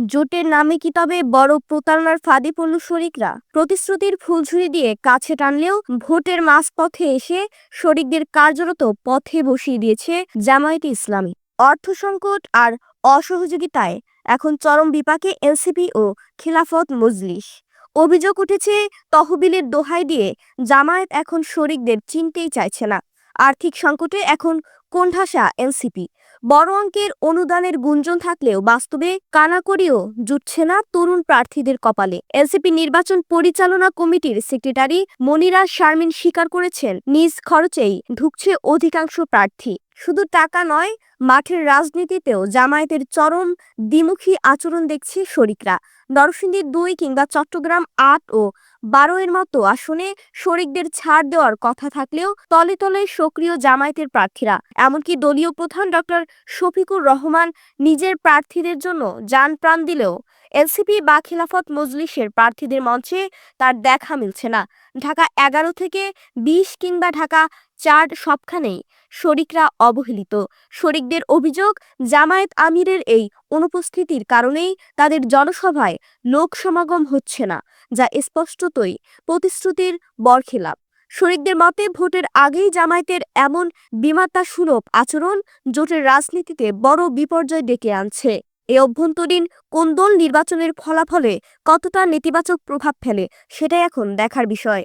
জোটের নামে কি তবে বড় প্রতারণার ফাঁদে পড়ল শরিকরা? প্রতিশ্রুতির ফুলঝুরি দিয়ে কাছে টানলেও ভোটের মাঝপথে এসে শরিকদের কার্যরত পথে বসিয়ে দিয়েছে জামায়াতে ইসলামী। অর্থ সংকট আর অসহযোগিতায় এখন চরম বিপাকে এনসিপি ও খিলাফত মজলিস। অভিযোগ উঠেছে, তহবিলের দোহাই দিয়ে জামায়াত এখন শরিকদের চিনতেই চাইছে না। আর্থিক সংকটে এখন কোণঠাসা এনসিপি। বড় অঙ্কের অনুদানের গুঞ্জন থাকলেও বাস্তবে কানাকড়িও জুটছে না তরুণ প্রার্থীদের কপালে। এনসিপি নির্বাচন পরিচালনা কমিটির সেক্রেটারি মনিরা শারমিন স্বীকার করেছেন, নিজ খরচেই ঢুকছে অধিকাংশ প্রার্থী। শুধু টাকা নয়, মাঠের রাজনীতিতেও জামায়াতের চরম দ্বিমুখী আচরণ দেখছে শরিকরা। নরসিংদী ২ কিংবা চট্টগ্রাম ৮ ও ১২ এর মতো আসনে শরিকদের ছাড় দেওয়ার কথা থাকলেও তলে তলে সক্রিয় জামায়াতের প্রার্থীরা। এমনকি দলীয় প্রধান ডক্টর শফিকুর রহমান নিজের প্রার্থীদের জন্য জান প্রাণ দিলেও এনসিপি বা খিলাফত মজলিসের প্রার্থীদের মঞ্চে তার দেখা মিলছে না। ঢাকা ১১ থেকে ২০ কিংবা ঢাকা ৪ সবখানেই শরিকরা অবহেলিত। শরিকদের অভিযোগ, জামায়াত আমিরের এই অনুপস্থিতির কারণেই তাদের জনসভায় লোক সমাগম হচ্ছে না, যা স্পষ্টতই প্রতিশ্রুতির বরখেলাপ। শরিকদের মতে, ভোটের আগেই জামায়াতের এমন বিমাতা সুলভ আচরণ জোটের রাজনীতিতে বড় বিপর্যয় ডেকে আনছে। এই অভ্যন্তরীণ কোন্দল নির্বাচনের ফলাফলে কতটা নেতিবাচক প্রভাব ফেলে, সেটাই এখন দেখার বিষয়।